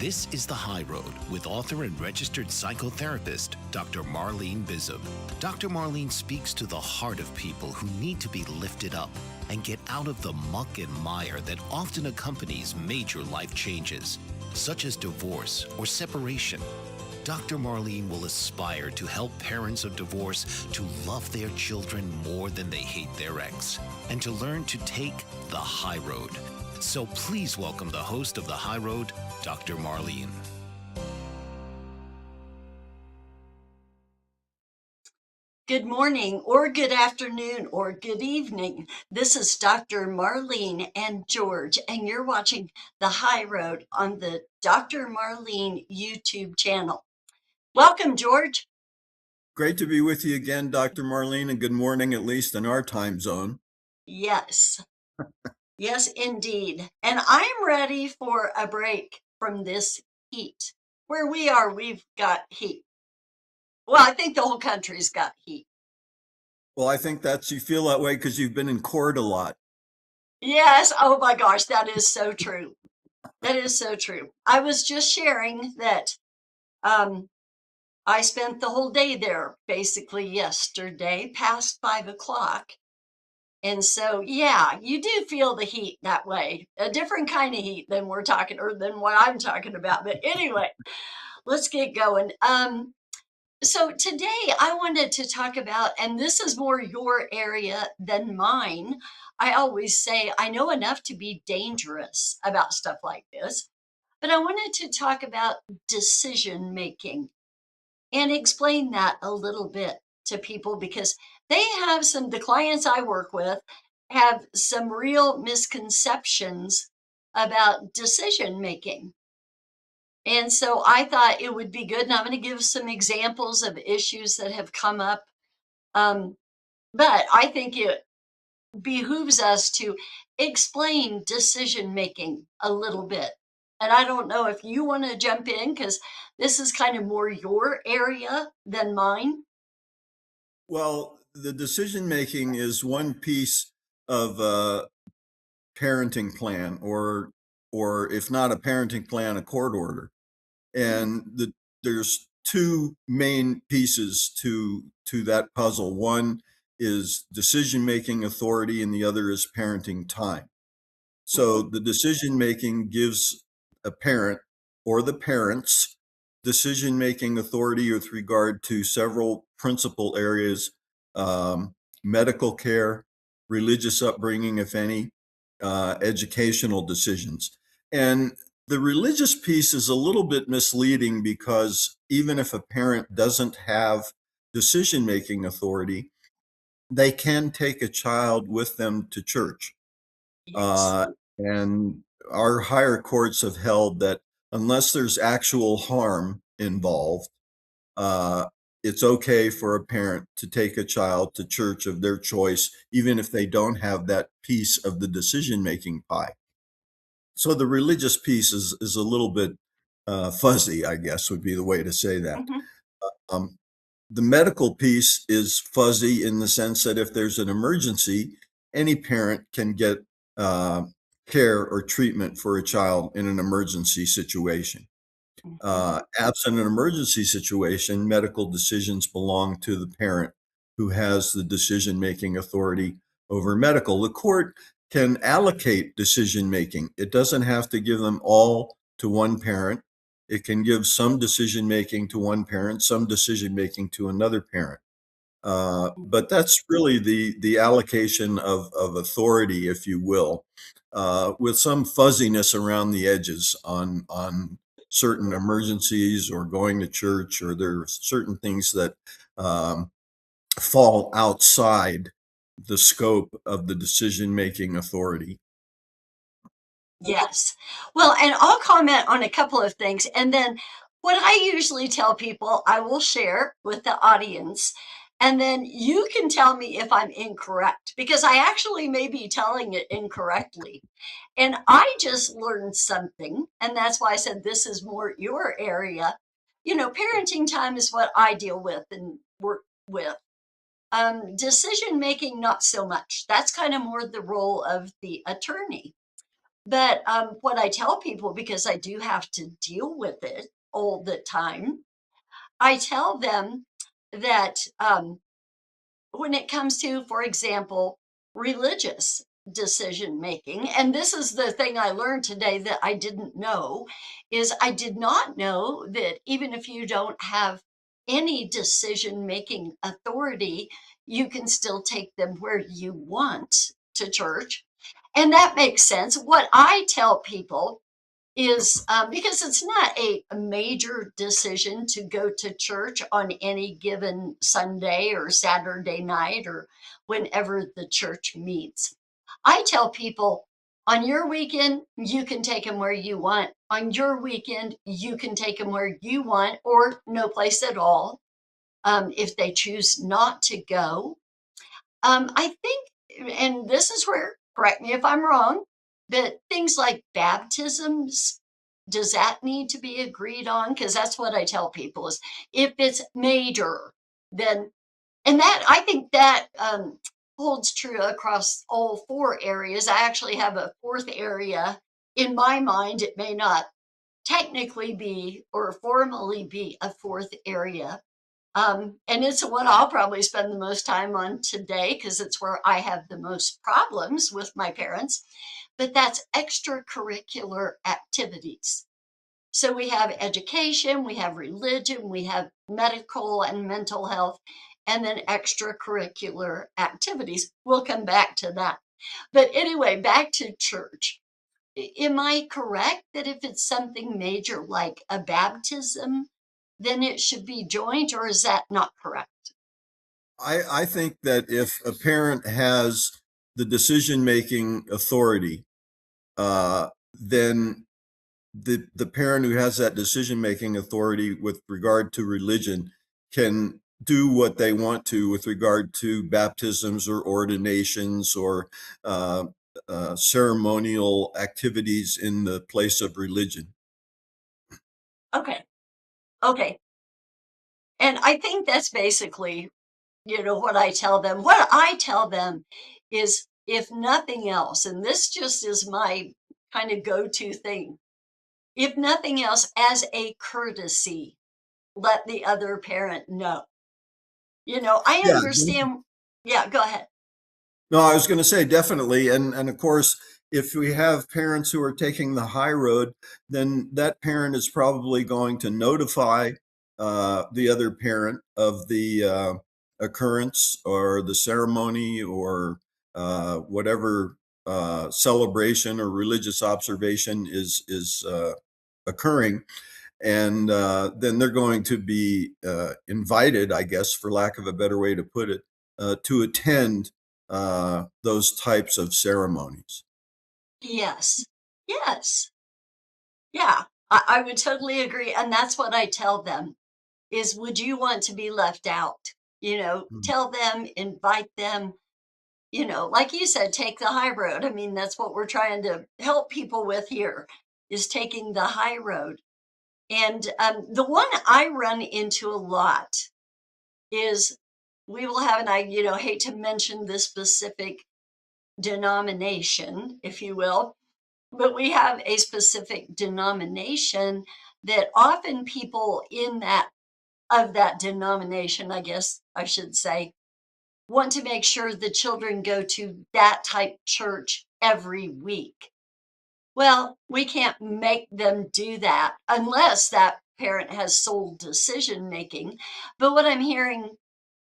This is The High Road with author and registered psychotherapist, Dr. Marlene Bizum. Dr. Marlene speaks to the heart of people who need to be lifted up and get out of the muck and mire that often accompanies major life changes, such as divorce or separation. Dr. Marlene will aspire to help parents of divorce to love their children more than they hate their ex, and to learn to take the high road. So please welcome the host of The High Road, Dr. Marlene. Good morning, or good afternoon, or good evening. This is Dr. Marlene and George, and you're watching The High Road on the Dr. Marlene YouTube channel. Welcome, George. Great to be with you again, Dr. Marlene, and good morning, at least in our time zone. Yes, yes, indeed. And I'm ready for a break from this heat. Where we are, we've got heat. Well, I think the whole country's got heat. Well, I think you feel that way because you've been in court a lot. Yes. Oh my gosh, that is so true. That is so true. I was just sharing that I spent the whole day there basically yesterday past 5 o'clock. And so, yeah, you do feel the heat that way, a different kind of heat than we're talking or than what I'm talking about. But anyway, let's get going. So today I wanted to talk about, and this is more your area than mine. I always say I know enough to be dangerous about stuff like this, but I wanted to talk about decision making and explain that a little bit to people because the clients I work with have some real misconceptions about decision making. And so I thought it would be good, and I'm going to give some examples of issues that have come up. Um, but I think it behooves us to explain decision making a little bit. And I don't know if you want to jump in because this is kind of more your area than mine. Well, the decision making is one piece of a parenting plan, or if not a parenting plan, a court order. And there's two main pieces to that puzzle. One is decision making authority, and the other is parenting time. So the decision making gives a parent or the parents decision making authority with regard to several principal areas: medical care, religious upbringing, if any, educational decisions. And the religious piece is a little bit misleading because even if a parent doesn't have decision making authority, they can take a child with them to church. Yes. Uh, and our higher courts have held that unless there's actual harm involved, uh, it's okay for a parent to take a child to church of their choice, even if they don't have that piece of the decision-making pie. So the religious piece is a little bit fuzzy, I guess would be the way to say that. Mhm. Um, the medical piece is fuzzy in the sense that if there's an emergency, any parent can get uh, care or treatment for a child in an emergency situation. Mhm. Absent an emergency situation, medical decisions belong to the parent who has the decision-making authority over medical. The court can allocate decision-making. It doesn't have to give them all to one parent. It can give some decision-making to one parent, some decision-making to another parent. But that's really the allocation of authority, if you will, with some fuzziness around the edges on certain emergencies or going to church, or there are certain things that um, fall outside the scope of the decision-making authority. Yes. Well, and I'll comment on a couple of things. And then what I usually tell people, I will share with the audience. And then you can tell me if I'm incorrect, because I actually may be telling it incorrectly. And I just learned something. And that's why I said this is more your area. Parenting time is what I deal with and work with. Decision making, not so much. That's kind of more the role of the attorney. But what I tell people, because I do have to deal with it all the time, I tell them that when it comes to, for example, religious decision making, and this is the thing I learned today that I didn't know, is I did not know that even if you don't have any decision making authority, you can still take them where you want to church. And that makes sense. What I tell people is because it's not a major decision to go to church on any given Sunday or Saturday night or whenever the church meets. I tell people on your weekend, you can take them where you want. On your weekend, you can take them where you want or no place at all if they choose not to go. I think, and this is where, correct me if I'm wrong, but things like baptisms, does that need to be agreed on? Because that's what I tell people is if it's major, then, and that I think that holds true across all four areas. I actually have a fourth area in my mind. It may not technically be or formally be a fourth area, and it's what I'll probably spend the most time on today because it's where I have the most problems with my parents. But that's extracurricular activities. So we have education, we have religion, we have medical and mental health, and then extracurricular activities. We'll come back to that. But anyway, back to church. Am I correct that if it's something major like a baptism, then it should be joint, or is that not correct? I think that if a parent has the decision-making authority, then the parent who has that decision-making authority with regard to religion can do what they want to with regard to baptisms or ordinations or ceremonial activities in the place of religion. Okay. Okay. And I think that's basically, what I tell them. What I tell them is if nothing else, and this just is my kind of go to thing, if nothing else, as a courtesy, let the other parent know. I Yeah. understand. Yeah, go ahead. No, I was going to say definitely, and of course, if we have parents who are taking the high road, then that parent is probably going to notify the other parent of the occurrence or the ceremony or whatever celebration or religious observation is occurring, and then they're going to be invited, I guess, for lack of a better way to put it, to attend those types of ceremonies. Yes. Yes. Yeah. I would totally agree. And that's what I tell them is would you want to be left out? Mm. Tell them, invite them, like you said, take the high road. I mean, that's what we're trying to help people with here is taking the high road. And the one I run into a lot is we will have, and I, hate to mention this specific denomination, if you will, but we have a specific denomination that often people in that of that denomination, I guess I should say, want to make sure the children go to that type church every week. Well, we can't make them do that unless that parent has sole decision making. But what I'm hearing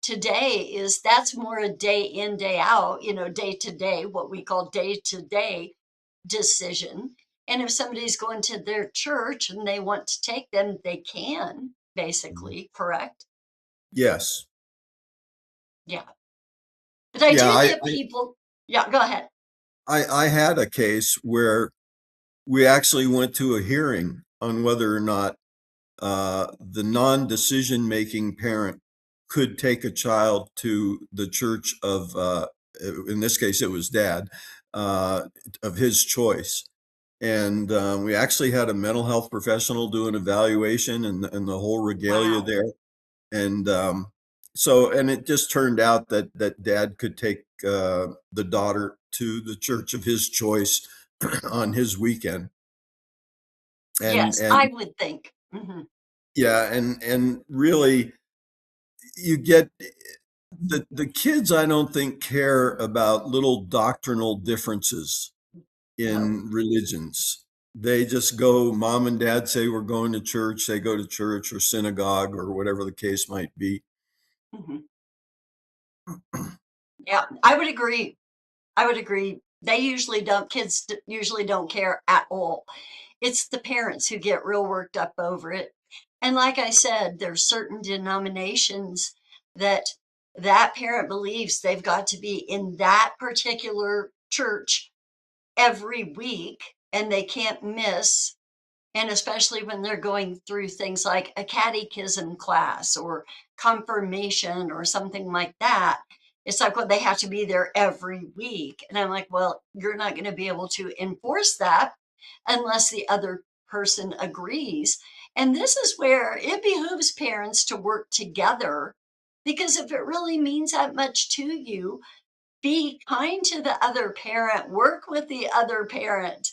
today is that's more a day in, day out, day to day, what we call day to day decision. And if somebody's going to their church and they want to take them, they can, Mhm. basically, correct? Yes. Yeah. But I Yeah, do get people, yeah, go ahead. I had a case where we actually went to a hearing on whether or not the non-decision making parent could take a child to the church of, in this case, it was dad, uh, of his choice. And we actually had a mental health professional do an evaluation and the whole regalia Wow. there. And so, and it just turned out that dad could take the daughter to the church of his choice on his weekend. And Yes, I would think. yeah, and really you get the kids, I don't think, care about little doctrinal differences No. in religions. They just go, mom and dad say we're going to church, they go to church or synagogue or whatever the case might be. Mhm. Yeah, I would agree. I would agree. They usually don't, usually don't care at all. It's the parents who get real worked up over it. And like I said, there's certain denominations that that parent believes they've got to be in that particular church every week and they can't miss. And especially when they're going through things like a catechism class or confirmation or something like that. It's like, well, they have to be there every week. And I'm like, well, you're not going to be able to enforce that unless the other person agrees. And this is where it behooves parents to work together, because if it really means that much to you, be kind to the other parent, work with the other parent.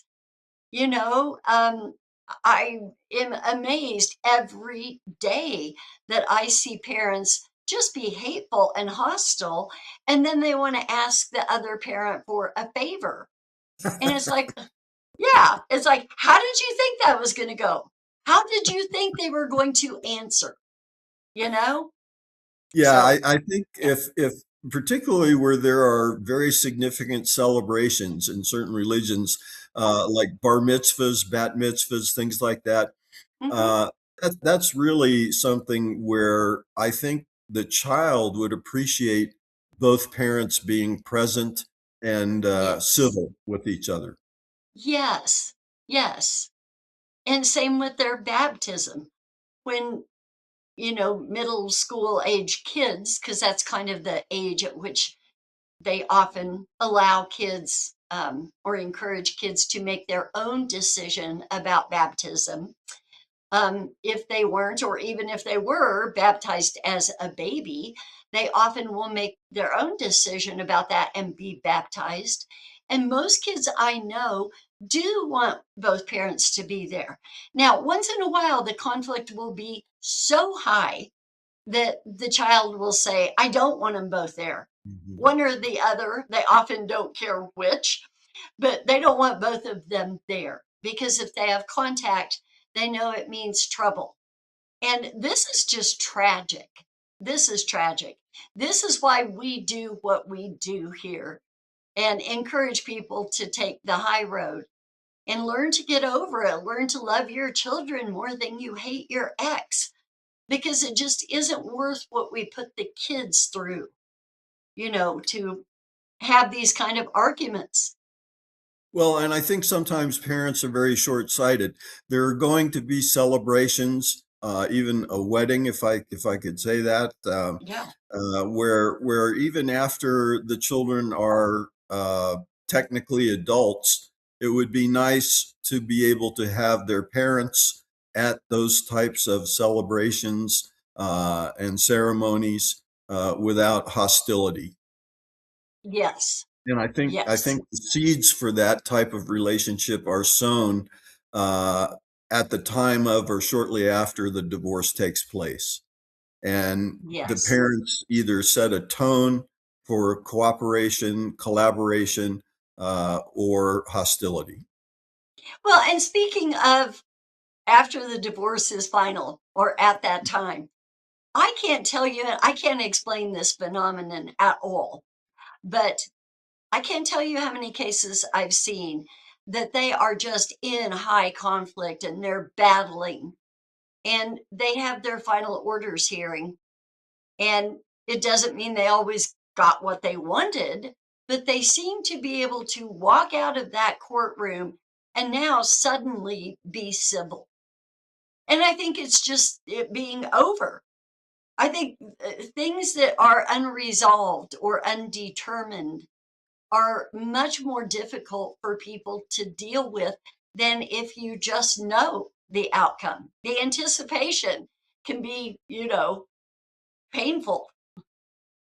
You know, I am amazed every day that I see parents just be hateful and hostile, and then they want to ask the other parent for a favor. And it's like, yeah, it's like, how did you think that was going to go? How did you think they were going to answer? You know? Yeah, So, I think yeah. if particularly where there are very significant celebrations in certain religions, like bar mitzvahs, bat mitzvahs, things like that, Hmm. uh, that's really something where I think the child would appreciate both parents being present and Yes. civil with each other. Yes. Yes. And same with their baptism. When middle school age kids, because that's kind of the age at which they often allow kids or encourage kids to make their own decision about baptism. If they weren't, or even if they were baptized as a baby, they often will make their own decision about that and be baptized. And most kids I know do want both parents to be there. Now, once in a while, the conflict will be so high that the child will say, I don't want them both there. Mhm. One or the other, they often don't care which, but they don't want both of them there because if they have contact, they know it means trouble. And this is just tragic. This is tragic. This is why we do what we do here and encourage people to take the high road and learn to get over it. Learn to love your children more than you hate your ex, because it just isn't worth what we put the kids through, to have these kind of arguments. Well, and I think sometimes parents are very short-sighted. There are going to be celebrations, even a wedding, if I could say that, Yeah. where even after the children are technically adults, it would be nice to be able to have their parents at those types of celebrations and ceremonies without hostility. Yes. And I Yes. think the seeds for that type of relationship are sown uh, at the time of or shortly after the divorce takes place. And the Yes. parents either set a tone for cooperation, collaboration, or hostility. Well, and speaking of after the divorce is final or at that time, I can't tell you, I can't explain this phenomenon at all, but I can't tell you how many cases I've seen that they are just in high conflict and they're battling and they have their final orders hearing. And it doesn't mean they always got what they wanted, but they seem to be able to walk out of that courtroom and now suddenly be civil. And I think it's just it being over. I think things that are unresolved or undetermined are much more difficult for people to deal with than if you just know the outcome. The anticipation can be, painful.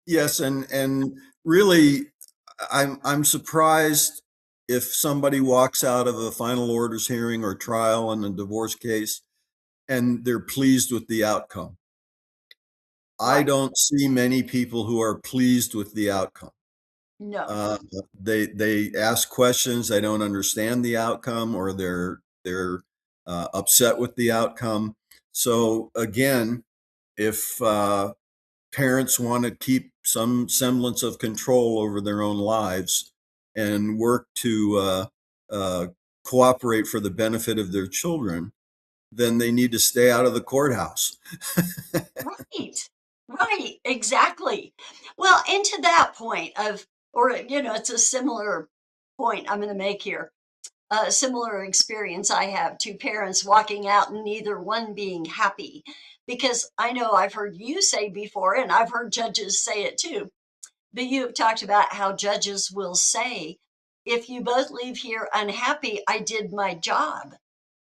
Yes, and really, I'm surprised if somebody walks out of a final orders hearing or trial in a divorce case and they're pleased with the outcome. I Right. don't see many people who are pleased with the outcome. No. Uh, they ask questions, they don't understand the outcome, or they're upset with the outcome. So again, if parents want to keep some semblance of control over their own lives and work to uh, cooperate for the benefit of their children, then they need to stay out of the courthouse. Right. Right. Exactly. Well, and to that point of, or, it's a similar point I'm going to make here. A similar experience I have to parents walking out and neither one being happy. Because I know I've heard you say before, and I've heard judges say it too, but you have talked about how judges will say, if you both leave here unhappy, I did my job.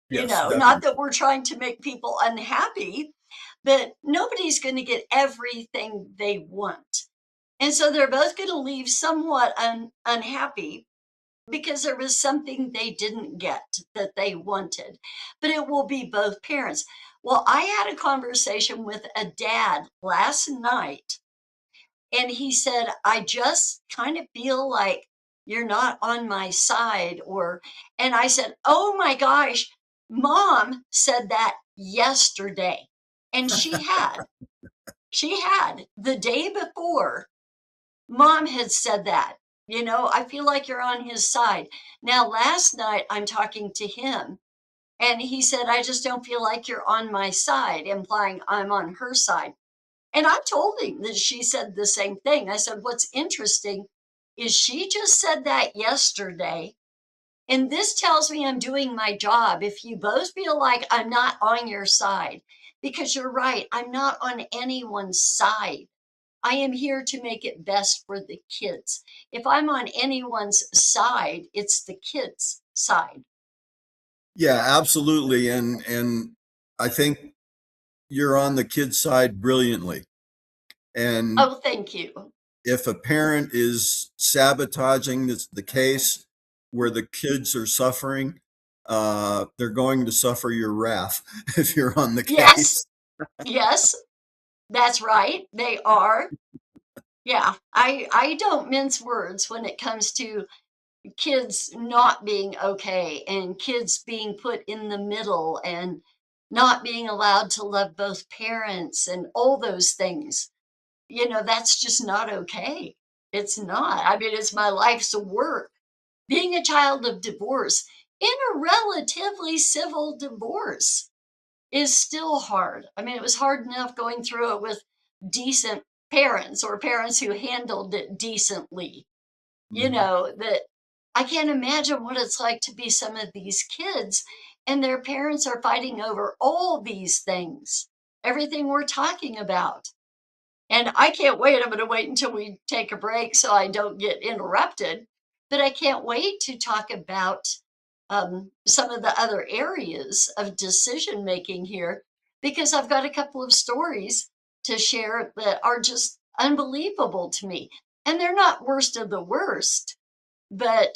Yes, Not definitely. that we're trying to make people unhappy, but nobody's going to get everything they want. And so they're both going to leave somewhat unhappy because there was something they didn't get that they wanted. But it will be both parents. Well, I had a conversation with a dad last night, and he said, I just kind of feel like you're not on my side. And I said, oh my gosh, mom said that yesterday. And she had the day before, mom had said that, I feel like you're on his side. Now, last night I'm talking to him and he said, I just don't feel like you're on my side, implying I'm on her side. And I told him that she said the same thing. I said, what's interesting is she just said that yesterday. And this tells me I'm doing my job. If you both feel like I'm not on your side, because you're right, I'm not on anyone's side. I am here to make it best for the kids. If I'm on anyone's side, it's the kids' side. Yeah, absolutely. And I think you're on the kid's side brilliantly. And Oh, thank you. if a parent is sabotaging the case where the kids are suffering, they're going to suffer your wrath if you're on the Yes, case. yes, that's right. They are. Yeah, I don't mince words when it comes to kids not being okay and kids being put in the middle and not being allowed to love both parents and all those things. That's just not okay. It's not. I mean, it's my life's work. Being a child of divorce in a relatively civil divorce is still hard. I mean, it was hard enough going through it with decent parents or parents who handled it decently. Mhm. That I can't imagine what it's like to be some of these kids and their parents are fighting over all these things, everything we're talking about. And I can't wait. I'm going to wait until we take a break so I don't get interrupted. But I can't wait to talk about some of the other areas of decision making here because I've got a couple of stories to share that are just unbelievable to me. And they're not worst of the worst, but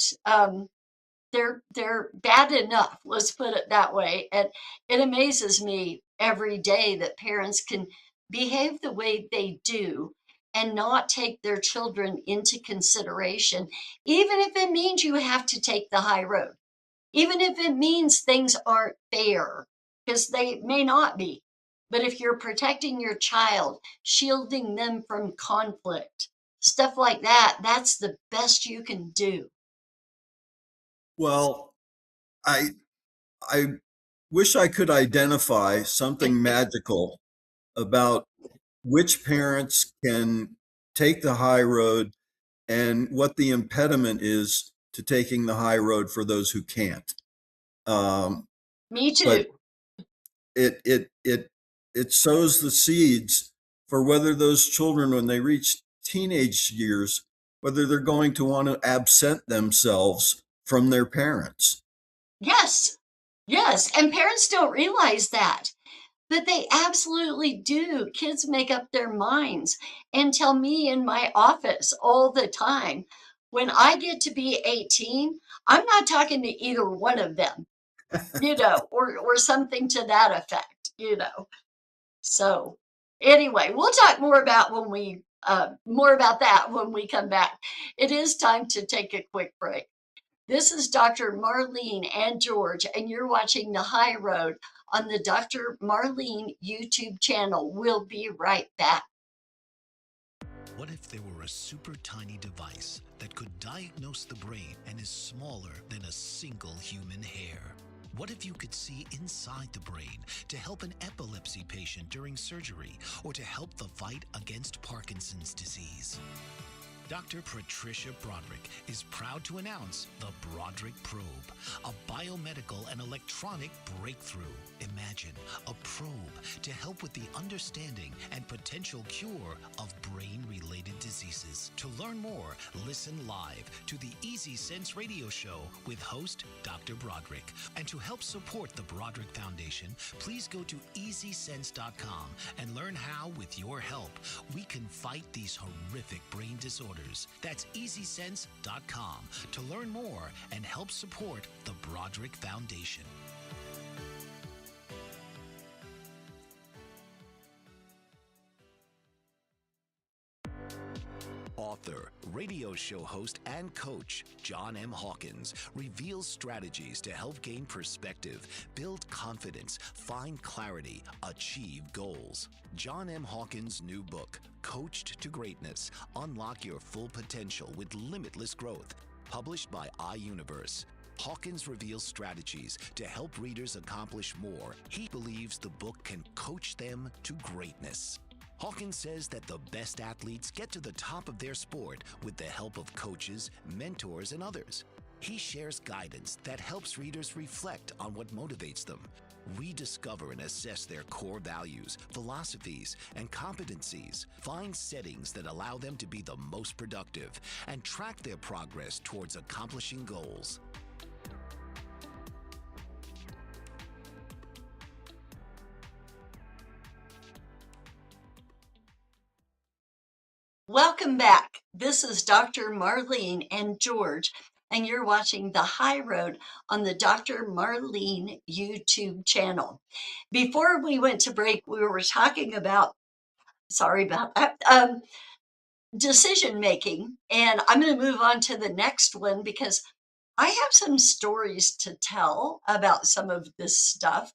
they're bad enough, let's put it that way. And it amazes me every day that parents can behave the way they do and not take their children into consideration, even if it means you have to take the high road, even if it means things aren't fair, because they may not be. But if you're protecting your child, shielding them from conflict, stuff like that, that's the best you can do. Well, I I wish I could identify something magical about which parents can take the high road and what the impediment is to taking the high road for those who can't. Um, Me but too. it it it it sows the seeds for whether those children, when they reach teenage years, whether they're going to want to absent themselves from their parents. Yes. Yes. And parents don't realize that, but they absolutely do. Kids make up their minds and tell me in my office all the time, when I get to be 18, I'm not talking to either one of them, or something to that effect. So anyway, we'll talk more about that when we come back. It is time to take a quick break. This is Dr. Marlene and George, and you're watching The High Road on the Dr. Marlene YouTube channel. We'll be right back. What if there were a super tiny device that could diagnose the brain and is smaller than a single human hair? What if you could see inside the brain to help an epilepsy patient during surgery or to help the fight against Parkinson's disease? Dr. Patricia Broderick is proud to announce the Broderick Probe, a biomedical and electronic breakthrough. Imagine a probe to help with the understanding and potential cure of brain-related diseases. To learn more, listen live to the Easy Sense radio show with host Dr. Broderick. And to help support the Broderick Foundation, please go to easysense.com and learn how, with your help, we can fight these horrific brain disorders. That's easysense.com to learn more and help support the Broderick Foundation. Author, radio show host, and coach John M. Hawkins reveals strategies to help gain perspective, build confidence, find clarity, achieve goals. John M. Hawkins' new book, Coached to Greatness, Unlock Your Full Potential with Limitless Growth, published by iUniverse. Hawkins reveals strategies to help readers accomplish more. He believes the book can coach them to greatness. Hawkins says that the best athletes get to the top of their sport with the help of coaches, mentors, and others. He shares guidance that helps readers reflect on what motivates them, rediscover and assess their core values, philosophies, and competencies, find settings that allow them to be the most productive, and track their progress towards accomplishing goals. Welcome back. This is Dr. Marlene and George, and you're watching The High Road on the Dr. Marlene YouTube channel. Before we went to break, we were talking about, sorry about that, decision making, and I'm going to move on to the next one because I have some stories to tell about some of this stuff.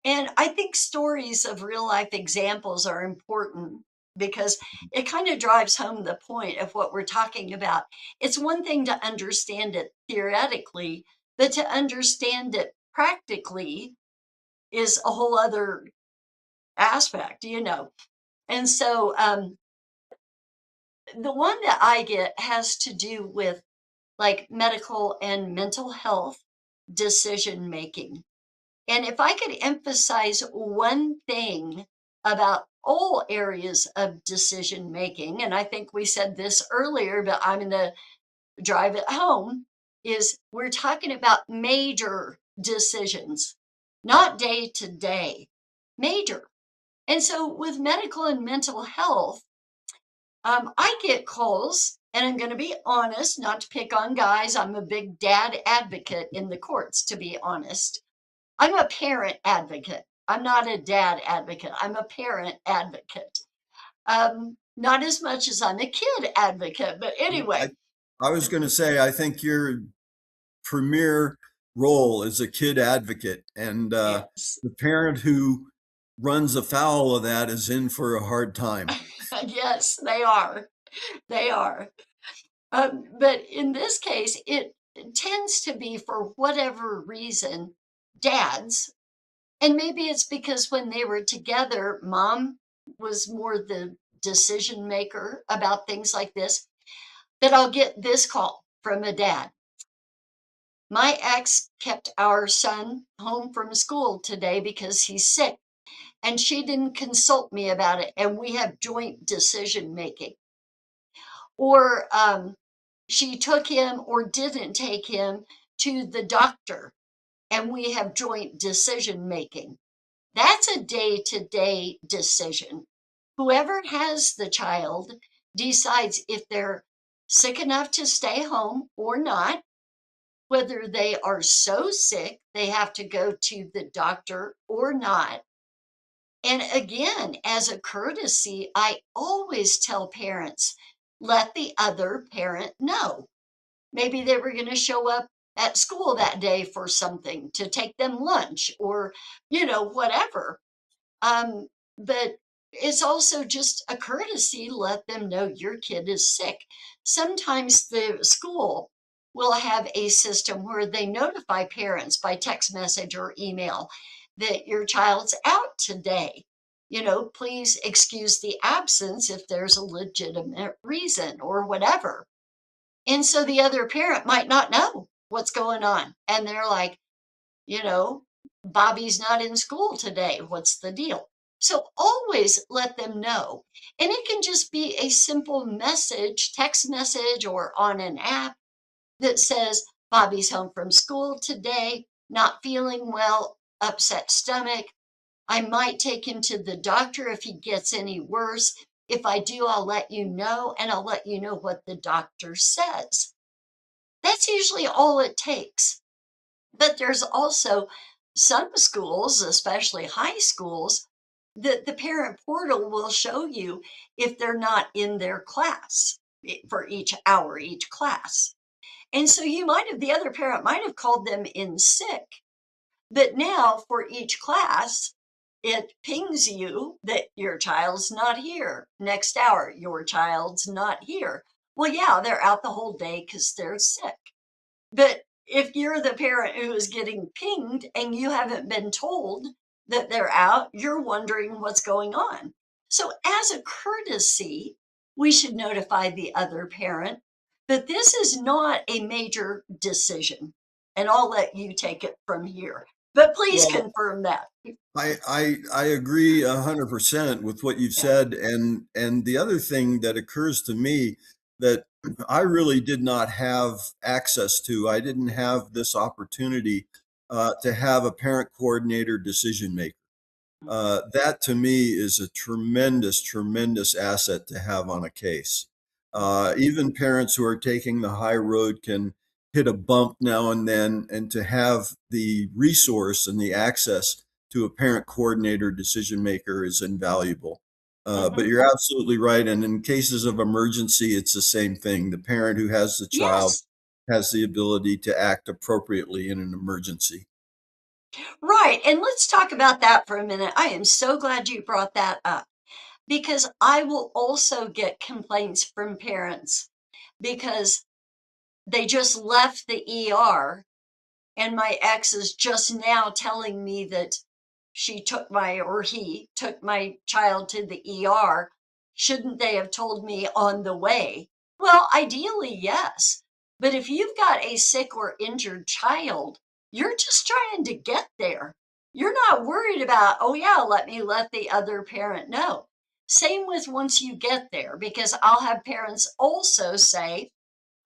And I think stories of real life examples are important because it kind of drives home the point of what we're talking about. It's one thing to understand it theoretically, but to understand it practically is a whole other aspect. And so the one that I get has to do with like medical and mental health decision making. And if I could emphasize one thing about all areas of decision making, and I think we said this earlier, but I'm going to drive it home, is we're talking about major decisions, not day to day, major. And so with medical and mental health, I get calls, and I'm going to be honest, not to pick on guys. I'm a big dad advocate in the courts, to be honest. I'm a parent advocate. I'm not a dad advocate. I'm a parent advocate. Not as much as I'm a kid advocate, but anyway. I was going to say, I think your premier role is a kid advocate, and Yes. the parent who runs afoul of that is in for a hard time. Yes, they are. They are. But in this case, it tends to be, for whatever reason, dads. And maybe it's because when they were together, mom was more the decision maker about things like this. That I'll get this call from a dad. My ex kept our son home from school today because he's sick, and she didn't consult me about it, and we have joint decision making. Or she took him or didn't take him to the doctor, and we have joint decision making. That's a day-to-day decision. Whoever has the child decides if they're sick enough to stay home or not, whether they are so sick they have to go to the doctor or not. And again, as a courtesy, I always tell parents, let the other parent know. Maybe they were going to show up at school that day for something to take them lunch or, whatever. Um, but it's also just a courtesy. Let them know your kid is sick. Sometimes the school will have a system where they notify parents by text message or email that your child's out today. Please excuse the absence if there's a legitimate reason or whatever. And so the other parent might not know what's going on. And they're like, you know, Bobby's not in school today. What's the deal? So always let them know. And it can just be a simple message, text message, or on an app that says, Bobby's home from school today, not feeling well, upset stomach. I might take him to the doctor if he gets any worse. If I do, I'll let you know, and I'll let you know what the doctor says. That's usually all it takes. But there's also some schools, especially high schools, that the parent portal will show you if they're not in their class for each hour, each class. And so the other parent might have called them in sick, but now for each class, it pings you that your child's not here. Next hour, your child's not here. Well, yeah, they're out the whole day because they're sick. But if you're the parent who is getting pinged and you haven't been told that they're out, you're wondering what's going on. So, as a courtesy, we should notify the other parent. But this is not a major decision. And I'll let you take it from here. But please Well, confirm that. I agree 100% with what you've Yeah. said, and the other thing that occurs to me that I really did not have access to, I didn't have this opportunity to have a parent coordinator decision maker. That to me is a tremendous, tremendous asset to have on a case. Even parents who are taking the high road can hit a bump now and then, and to have the resource and the access to a parent coordinator decision maker is invaluable. But Mhm. you're absolutely right. And in cases of emergency, it's the same thing. The parent who has the child Yes, has the ability to act appropriately in an emergency. right. And let's talk about that for a minute. I am so glad you brought that up because I will also get complaints from parents because they just left the ER and my ex is just now telling me that he took my child to the ER. Shouldn't they have told me on the way? Well, ideally, yes. But if you've got a sick or injured child, you're just trying to get there. You're not worried about, oh, yeah, let the other parent know. Same with once you get there, because I'll have parents also say,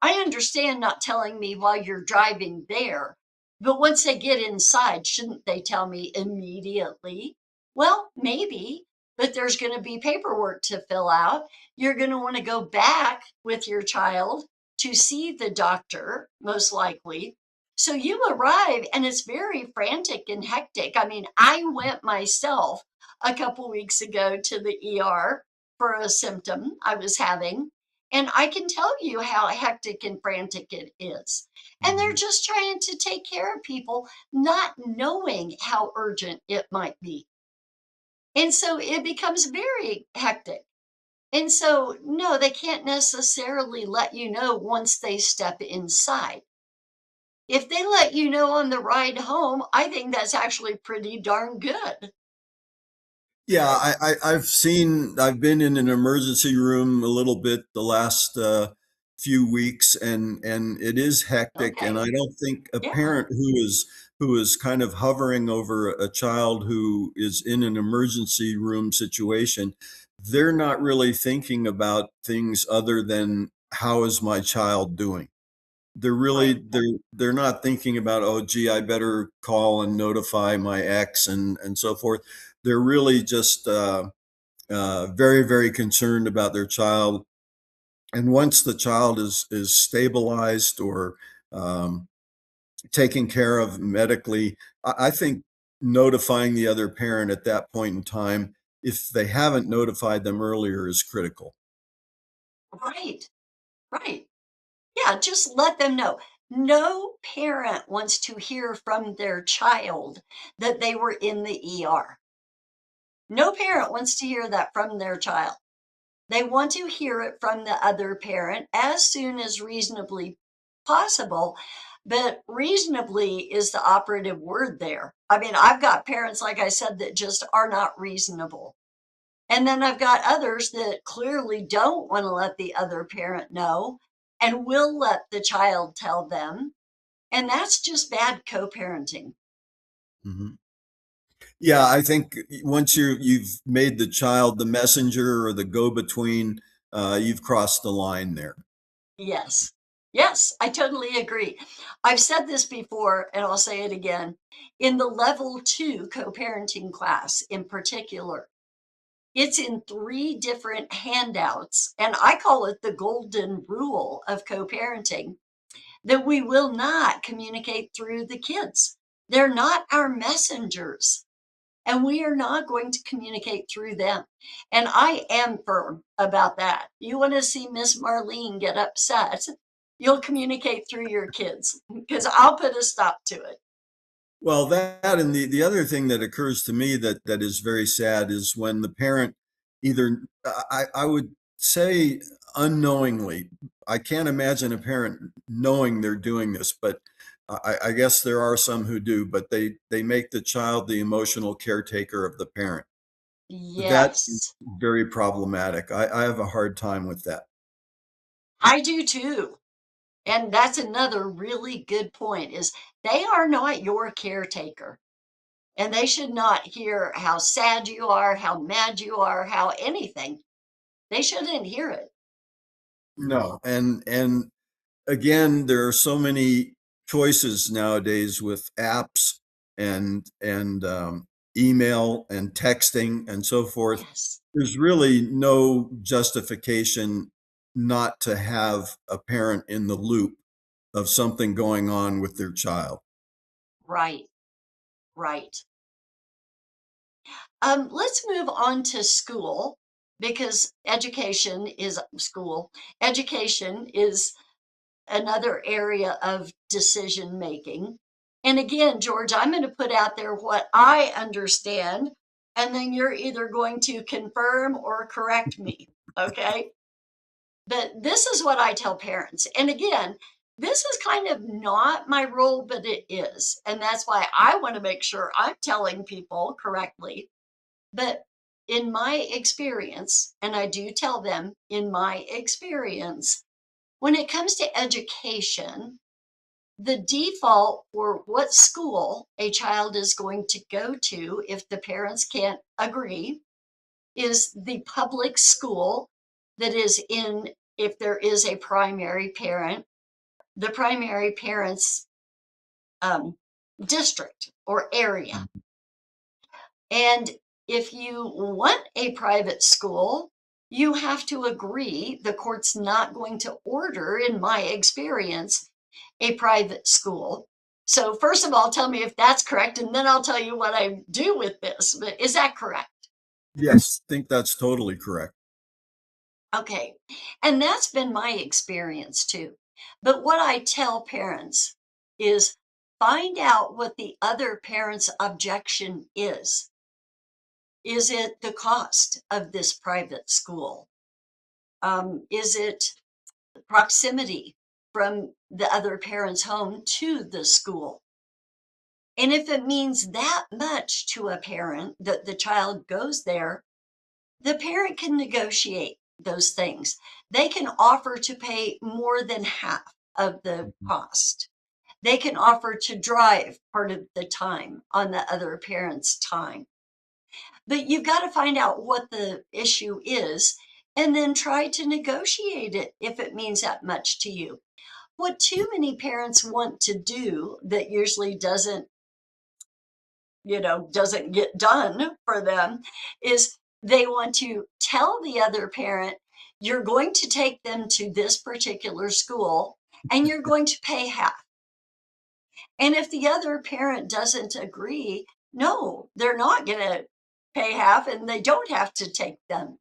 I understand not telling me while you're driving there, but once they get inside, shouldn't they tell me immediately? Well, maybe, but there's going to be paperwork to fill out. You're going to want to go back with your child to see the doctor, most likely. So you arrive and it's very frantic and hectic. I mean, I went myself a couple weeks ago to the ER for a symptom I was having, and I can tell you how hectic and frantic it is. And they're Mhm. just trying to take care of people, not knowing how urgent it might be. And so it becomes very hectic. And so, no, they can't necessarily let you know once they step inside. If they let you know on the ride home, I think that's actually pretty darn good. Yeah, But I've been in an emergency room a little bit the last few weeks, and it is hectic. And okay, I don't think a yeah, parent who is kind of hovering over a child who is in an emergency room situation, they're not really thinking about things other than how is my child doing. right. They're not thinking about, oh gee, I better call and notify my ex and so forth. They're really just very, very concerned about their child And once the child is stabilized or um, taken care of medically, I think notifying the other parent at that point in time, if they haven't notified them earlier, is critical. Right, right. Yeah, just let them know. No parent wants to hear from their child that they were in the ER. No parent wants to hear that from their child. They want to hear it from the other parent as soon as reasonably possible. But reasonably is the operative word there. I mean, I've got parents, like I said, that just are not reasonable. And then I've got others that clearly don't want to let the other parent know and will let the child tell them. And that's just bad co parenting. Mhm. Yeah, I think once you've made the child the messenger or the go-between, you've crossed the line there. Yes. Yes, I totally agree. I've said this before and I'll say it again. In the level 2 co parenting class in particular, it's in 3 different handouts. And I call it the golden rule of co parenting that we will not communicate through the kids. They're not our messengers, and we are not going to communicate through them. And I am firm about that. You want to see Miss Marlene get upset, you'll communicate through your kids because I'll put a stop to it. Well, that and the other thing that occurs to me that is very sad is when the parent either I would say unknowingly. I can't imagine a parent knowing they're doing this, but I guess there are some who do, but they make the child the emotional caretaker of the parent. That is Yes, very problematic. I have a hard time with that. I do too. And that's another really good point is they are not your caretaker. And they should not hear how sad you are, how mad you are, how anything. They shouldn't hear it. No, and again, there are so many choices nowadays with apps and email and texting and so forth. Yes, There's really no justification not to have a parent in the loop of something going on with their child. right, right. Let's move on to school because education is school. Education is another area of decision making. And again, George, I'm going to put out there what I understand, and then you're either going to confirm or correct me. Okay. But this is what I tell parents. And again, this is kind of not my role, but it is. And that's why I want to make sure I'm telling people correctly. But in my experience, and I do tell them in my experience, when it comes to education, the default for what school a child is going to go to, if the parents can't agree, is the public school that is in, if there is a primary parent, the primary parent's um, district or area. And if you want a private school, you have to agree. The court's not going to order, in my experience, a private school. So, first of all, tell me if that's correct, and then I'll tell you what I do with this. But is that correct? Yes, I think that's totally correct. Okay. And that's been my experience too. But what I tell parents is find out what the other parent's objection is. Is it the cost of this private school? Is it proximity from the other parent's home to the school? And if it means that much to a parent that the child goes there, the parent can negotiate those things. They can offer to pay more than half of the cost. They can offer to drive part of the time on the other parent's time. But you've got to find out what the issue is and then try to negotiate it if it means that much to you. What too many parents want to do that usually doesn't get done for them is they want to tell the other parent, you're going to take them to this particular school and you're going to pay half. And if the other parent doesn't agree, no, they're not going to pay half and they don't have to take them.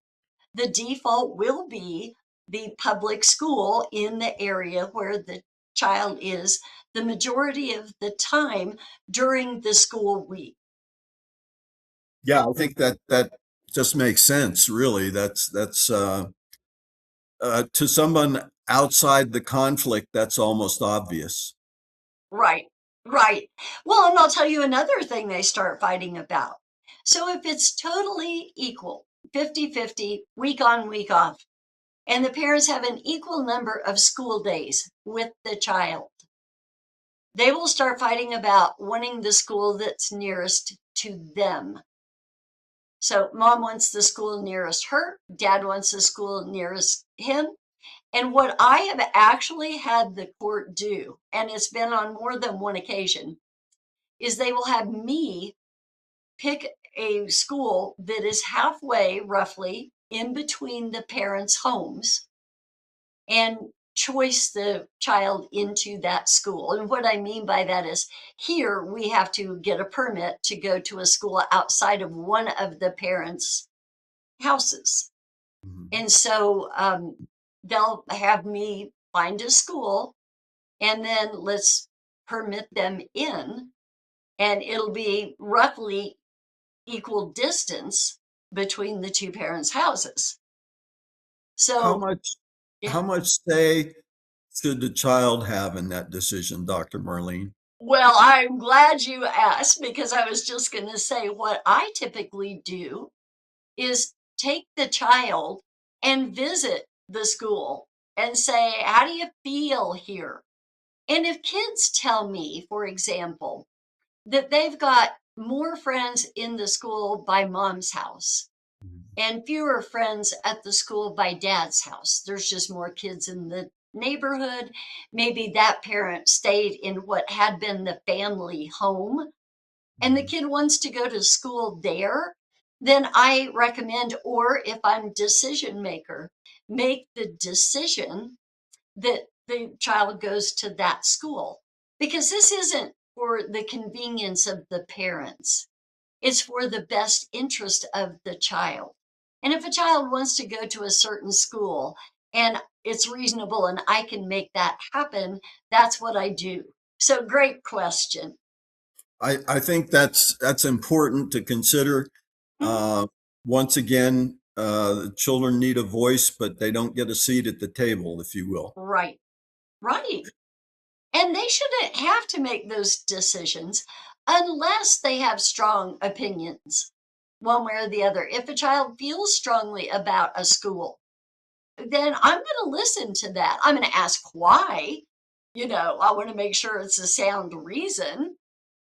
The default will be the public school in the area where the child is the majority of the time during the school week. Yeah, I think that just makes sense, really. That's to someone outside the conflict, that's almost obvious. Right, right. Well, and I'll tell you another thing they start fighting about. So if it's totally equal, 50-50, week on, week off, and the parents have an equal number of school days with the child, they will start fighting about wanting the school that's nearest to them. So mom wants the school nearest her, dad wants the school nearest him. And what I have actually had the court do, and it's been on more than one occasion, is they will have me pick a school that is halfway, roughly, in between the parents' homes and choice the child into that school. And what I mean by that is here we have to get a permit to go to a school outside of one of the parents' houses. Mhm. And so they'll have me find a school and then let's permit them in, and it'll be roughly equal distance between the two parents' houses. How So, much yeah. how much say should the child have in that decision, Dr. Marlene? Well, I'm glad you asked because I was just going to say what I typically do is take the child and visit the school and say, how do you feel here? And if kids tell me, for example, that they've got more friends in the school by mom's house and fewer friends at the school by dad's house, there's just more kids in the neighborhood. Maybe that parent stayed in what had been the family home and the kid wants to go to school there, then I recommend, or if I'm decision maker, make the decision that the child goes to that school, because this isn't for the convenience of the parents. It's for the best interest of the child. And if a child wants to go to a certain school and it's reasonable and I can make that happen, that's what I do. So great question. I think that's important to consider. Mhm. Uh, Once again, children need a voice, but they don't get a seat at the table, if you will. Right, right. And they shouldn't have to make those decisions unless they have strong opinions, one way or the other. If a child feels strongly about a school, then I'm going to listen to that. I'm going to ask why. I want to make sure it's a sound reason.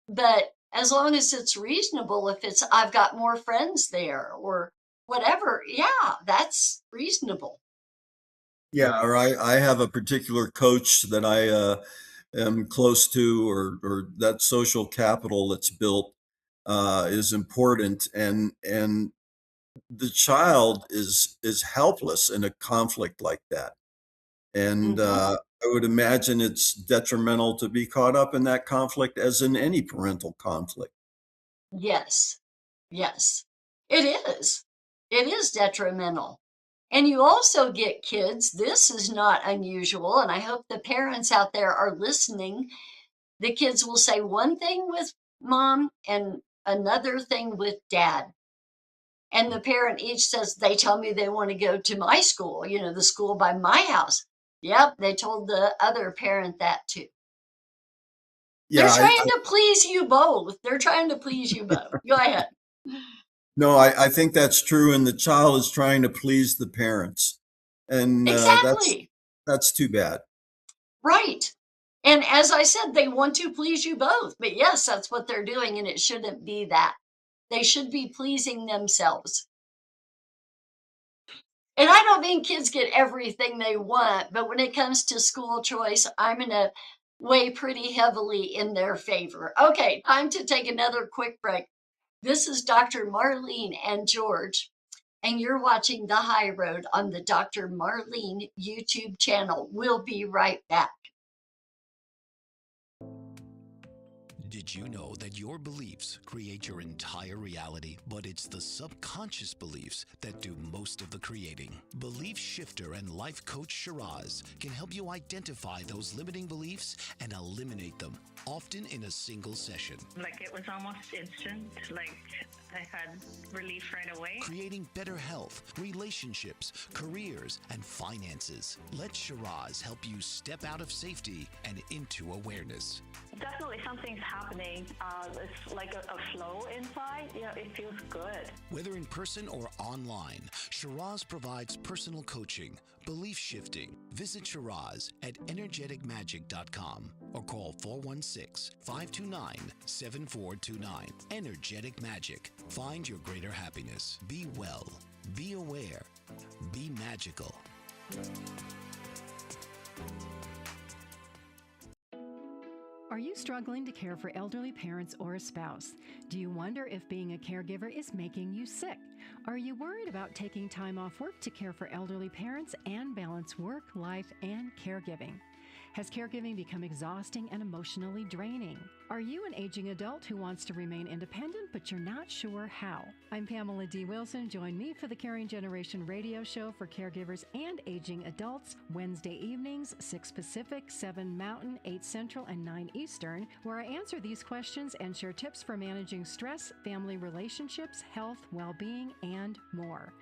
But as long as it's reasonable, if it's I've got more friends there or whatever, yeah, that's reasonable. Yeah, or I have a particular coach that I am close to, or that social capital that's built is important, and the child is helpless in a conflict like that. And Hmm. I would imagine it's detrimental to be caught up in that conflict, as in any parental conflict. Yes. Yes, it is. It is detrimental. And you also get kids, this is not unusual, and I hope the parents out there are listening. The kids will say one thing with mom and another thing with dad. And the parent each says, they tell me they want to go to my school, the school by my house. Yep, they told the other parent that too. They're Yeah, trying to please you both. They're trying to please you both. Go ahead. no, I think that's true, and the child is trying to please the parents, and Exactly. that's too bad. Right. And as I said, they want to please you both. But yes, that's what they're doing, and it shouldn't be that. They should be pleasing themselves. And I don't mean kids get everything they want, but when it comes to school choice, I'm going to weigh pretty heavily in their favor. Okay, time to take another quick break. This is Dr. Marlene and George. and you're watching The High Road on the Dr. Marlene YouTube channel. We'll be right back. Did you know that your beliefs create your entire reality, but it's the subconscious beliefs that do most of the creating? Belief shifter and life coach Shiraz can help you identify those limiting beliefs and eliminate them, often in a single session. Like it was almost instant, like I had relief right away. Creating better health, relationships, careers, and finances. Let Shiraz help you step out of safety and into awareness. Definitely something's happening. It's like a flow inside. It feels good. Whether in person or online, Shiraz provides personal coaching, belief shifting. Visit Shiraz at energeticmagic.com or call 416-529-7429. Energetic Magic. Find your greater happiness. Be well. Be aware. Be magical. Are you struggling to care for elderly parents or a spouse? Do you wonder if being a caregiver is making you sick? Are you worried about taking time off work to care for elderly parents and balance work, life, and caregiving? Has caregiving become exhausting and emotionally draining? Are you an aging adult who wants to remain independent, but you're not sure how? I'm Pamela D. Wilson. Join me for the Caring Generation radio show for caregivers and aging adults, Wednesday evenings, 6 Pacific, 7 Mountain, 8 Central, and 9 Eastern, where I answer these questions and share tips for managing stress, family relationships, health, well-being, and more.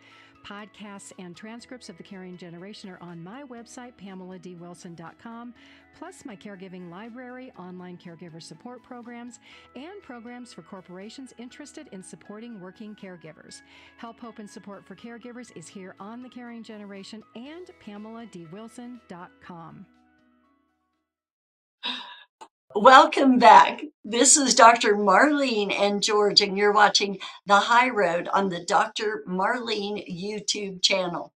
Podcasts and transcripts of The Caring Generation are on my website, PamelaDWilson.com, plus my caregiving library, online caregiver support programs, and programs for corporations interested in supporting working caregivers. Help, hope, and support for caregivers is here on The Caring Generation and PamelaDWilson.com. Welcome back. This is Dr. Marlene and George, and you're watching The High Road on the Dr. Marlene YouTube channel.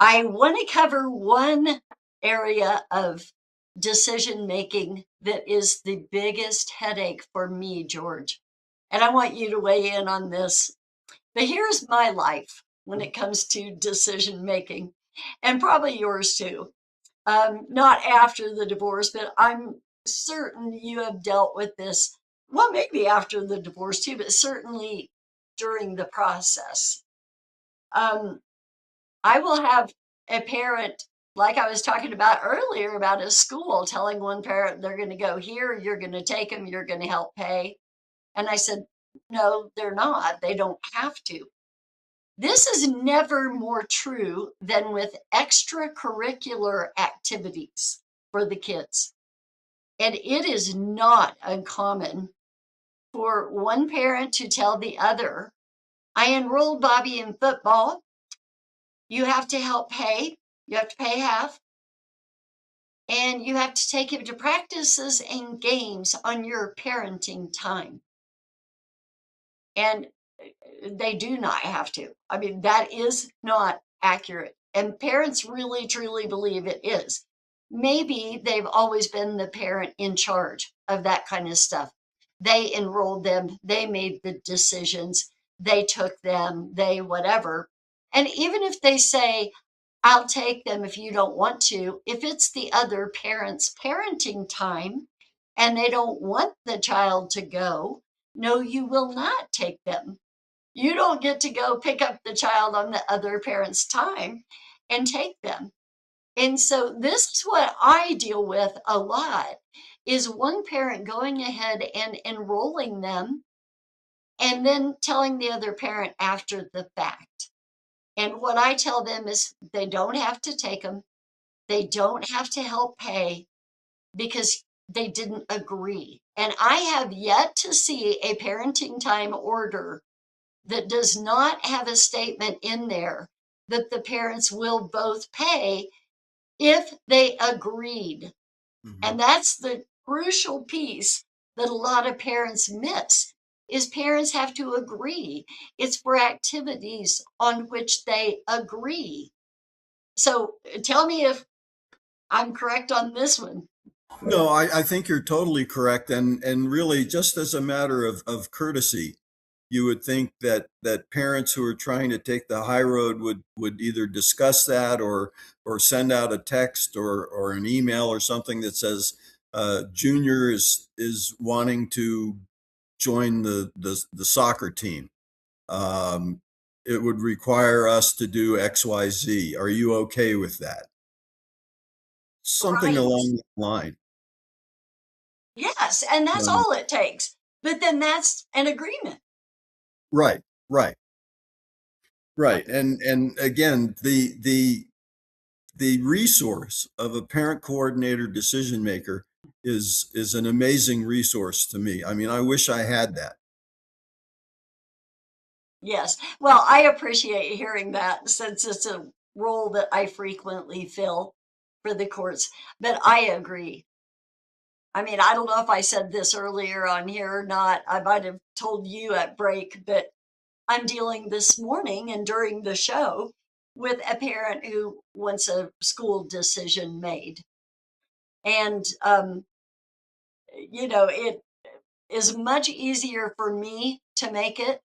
I want to cover one area of decision making that is the biggest headache for me, George. And I want you to weigh in on this. But here's my life when it comes to decision making, and probably yours too. Not after the divorce, but I'm certain you have dealt with this. Well, maybe after the divorce too, but certainly during the process. I will have a parent, like I was talking about earlier about a school, telling one parent they're going to go here, you're going to take them, you're going to help pay. And I said, no, they're not. They don't have to. This is never more true than with extracurricular activities for the kids. And it is not uncommon for one parent to tell the other, I enrolled Bobby in football. You have to help pay. You have to pay half. And you have to take him to practices and games on your parenting time. And they do not have to. I mean, that is not accurate. And parents really, truly believe it is. Maybe they've always been the parent in charge of that kind of stuff. They enrolled them, they made the decisions, they took them, they whatever. And even if they say, I'll take them if you don't want to, if it's the other parent's parenting time and they don't want the child to go, no, you will not take them. You don't get to go pick up the child on the other parent's time and take them. And so this is what I deal with a lot, is one parent going ahead and enrolling them and then telling the other parent after the fact. And what I tell them is they don't have to take them. They don't have to help pay because they didn't agree. And I have yet to see a parenting time order that does not have a statement in there that the parents will both pay if they agreed. Mm-hmm. And that's the crucial piece that a lot of parents miss, is parents have to agree. It's for activities on which they agree. So tell me if I'm correct on this one. No, I think you're totally correct. And really, just as a matter of courtesy, you would think that parents who are trying to take the high road would either discuss that or send out a text or an email or something that says Junior is wanting to join the soccer team. Um, it would require us to do XYZ. Are you okay with that? Something Right. along that line. Yes, and that's Um, all it takes. But then that's an agreement. right, right, right. And again, the resource of a parent coordinator decision maker is an amazing resource to me. I mean, I wish I had that. Yes. Well, I appreciate hearing that since it's a role that I frequently fill for the courts. But I agree. I mean, I don't know if I said this earlier on here or not. I might have told you at break, but I'm dealing this morning and during the show with a parent who wants a school decision made. And, it is much easier for me to make it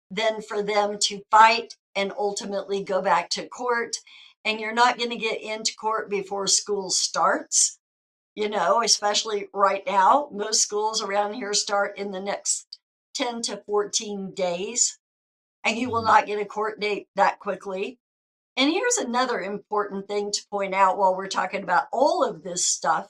than for them to fight and ultimately go back to court. And you're not going to get into court before school starts, especially right now. Most schools around here start in the next 10 to 14 days, and you will Mhm. not get a court date that quickly. And here's another important thing to point out while we're talking about all of this stuff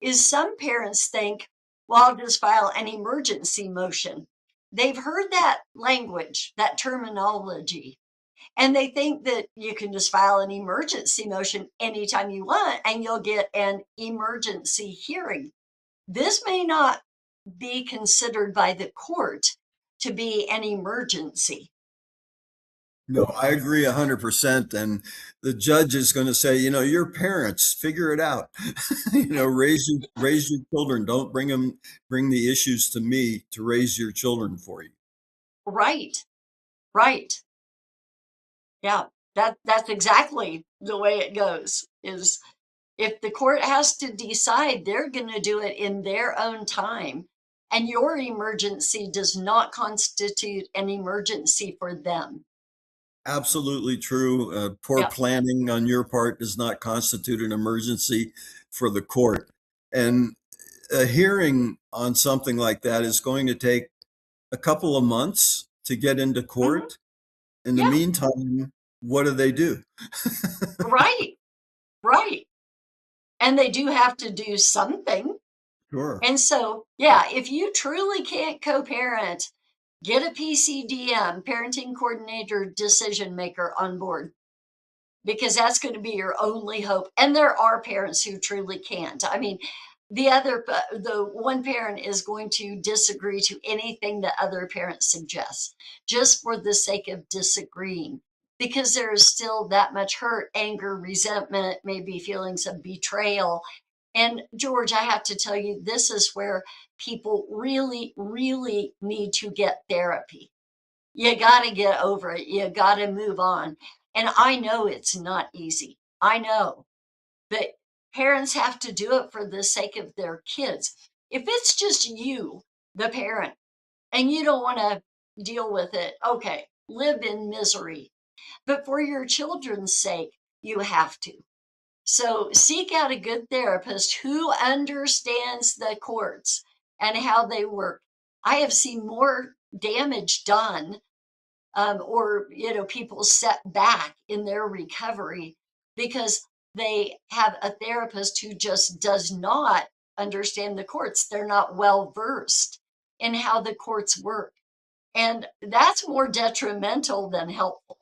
is some parents think, well, I'll just file an emergency motion. They've heard that language, that terminology, and they think that you can just file an emergency motion anytime you want and you'll get an emergency hearing. This may not be considered by the court to be an emergency. No, I agree 100%. And the judge is going to say, your parents, figure it out. Raise your children. Don't bring the issues to me to raise your children for you. Right, right. Yeah, that's exactly the way it goes. Is if the court has to decide, they're going to do it in their own time, and your emergency does not constitute an emergency for them. Absolutely true. Poor Yeah. planning on your part does not constitute an emergency for the court. And a hearing on something like that is going to take a couple of months to get into Hmm. court. In the Yeah. meantime, what do they do? Right. Right. And they do have to do something. Sure. And so, yeah, if you truly can't co-parent, get a PCDM, parenting coordinator decision maker on board, because that's going to be your only hope. And there are parents who truly can't. I mean, the one parent is going to disagree to anything the other parent suggests just for the sake of disagreeing, because there is still that much hurt, anger, resentment, maybe feelings of betrayal. And George, I have to tell you, this is where people really, really need to get therapy. You got to get over it. You got to move on. And I know it's not easy. I know. But parents have to do it for the sake of their kids. If it's just you, the parent, and you don't want to deal with it, okay, live in misery. But for your children's sake, you have to. So seek out a good therapist who understands the courts and how they work. I have seen more damage done, or people set back in their recovery because they have a therapist who just does not understand the courts. They're not well versed in how the courts work, and that's more detrimental than helpful.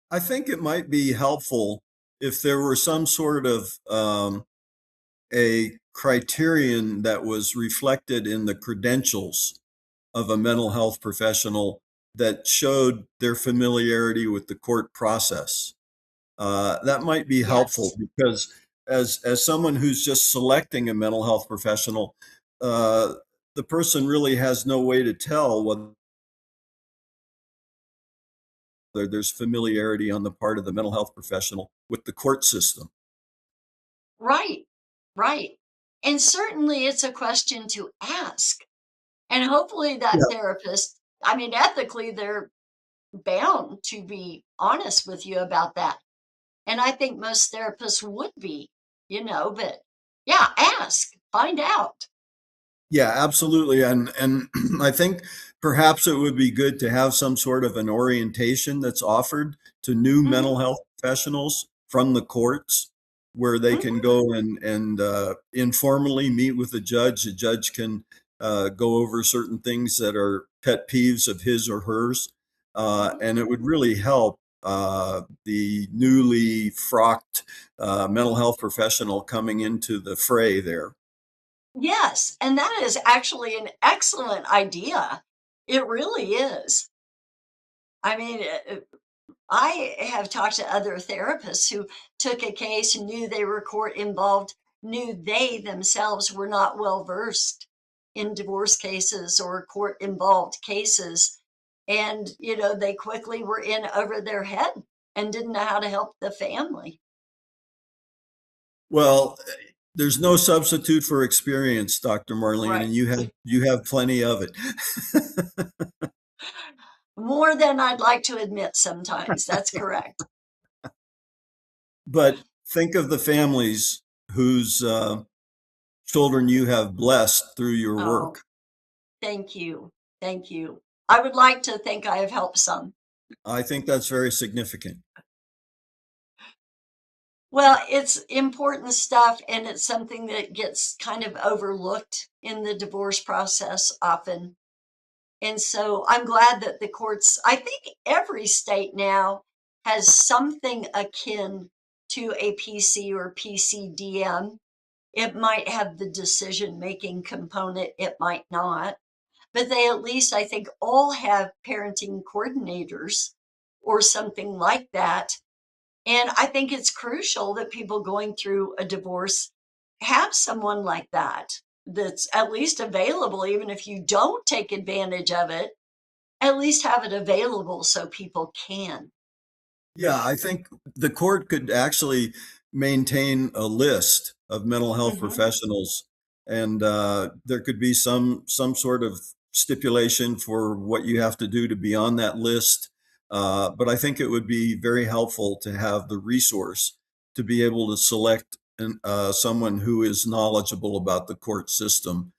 I think it might be helpful if there were some sort of a criterion that was reflected in the credentials of a mental health professional that showed their familiarity with the court process. That might be helpful Yes. because as someone who's just selecting a mental health professional, uh, the person really has no way to tell whether there's familiarity on the part of the mental health professional with the court system. Right. Right. And certainly it's a question to ask. And hopefully that Yeah. therapist, I mean, ethically, they're bound to be honest with you about that. And I think most therapists would be, but yeah, ask, find out. Yeah, absolutely. And I think perhaps it would be good to have some sort of an orientation that's offered to new Hmm. mental health professionals from the courts where they can Hmm. go and informally meet with a judge. A judge can go over certain things that are pet peeves of his or hers. And it would really help the newly frocked mental health professional coming into the fray there. Yes, and that is actually an excellent idea. It really is. I mean, I have talked to other therapists who took a case, knew they were court involved, knew they themselves were not well versed in divorce cases or court involved cases. And, they quickly were in over their head and didn't know how to help the family. Well, there's no substitute for experience, Dr. Marlene, Right. and you have plenty of it. More than I'd like to admit sometimes. That's correct. But think of the families whose children you have blessed through your Oh, work. thank you. Thank you. I would like to think I have helped some. I think that's very significant. Well, it's important stuff, and it's something that gets kind of overlooked in the divorce process often. And so I'm glad that the courts, I think every state now has something akin to a PC or PCDM. It might have the decision making component, it might not, but they at least, I think, all have parenting coordinators or something like that. And I think it's crucial that people going through a divorce have someone like that that's at least available, even if you don't take advantage of it, at least have it available so people can. Yeah, I think the court could actually maintain a list of mental health Hmm. professionals, and there could be some sort of stipulation for what you have to do to be on that list. But I think it would be very helpful to have the resource to be able to select someone who is knowledgeable about the court system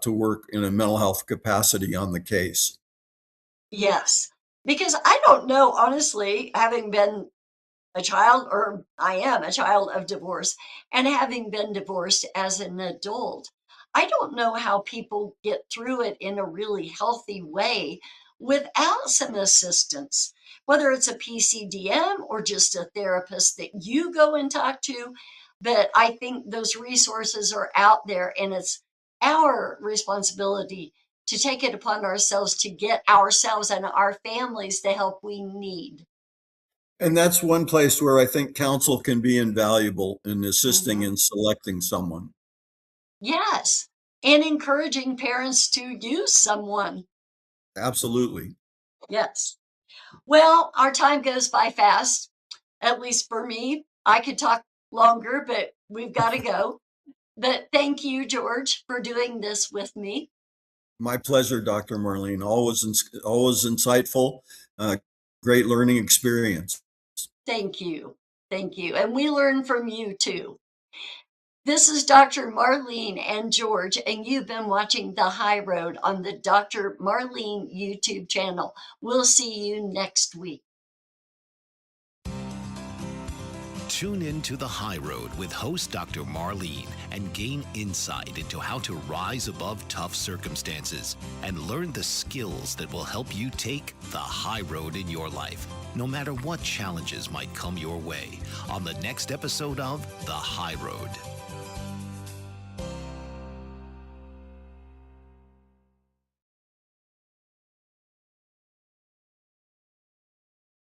to work in a mental health capacity on the case. Yes. Because I don't know, honestly, having been a child, or I am a child of divorce, and having been divorced as an adult, I don't know how people get through it in a really healthy way without some assistance, whether it's a PCDM or just a therapist that you go and talk to. But I think those resources are out there, and it's our responsibility to take it upon ourselves to get ourselves and our families the help we need. And that's one place where I think counsel can be invaluable in assisting Mhm. in selecting someone. Yes, and encouraging parents to use someone. Absolutely. Yes. Well, our time goes by fast, at least for me. I could talk longer, but we've got to go. But thank you, George, for doing this with me. My pleasure, Dr. Marlene. Always insightful. Uh, Great learning experience. Thank you. Thank you. And we learn from you too. This is Dr. Marlene and George, and you've been watching The High Road on the Dr. Marlene YouTube channel. We'll see you next week. Tune in to The High Road with host Dr. Marlene and gain insight into how to rise above tough circumstances and learn the skills that will help you take the high road in your life, no matter what challenges might come your way, on the next episode of The High Road.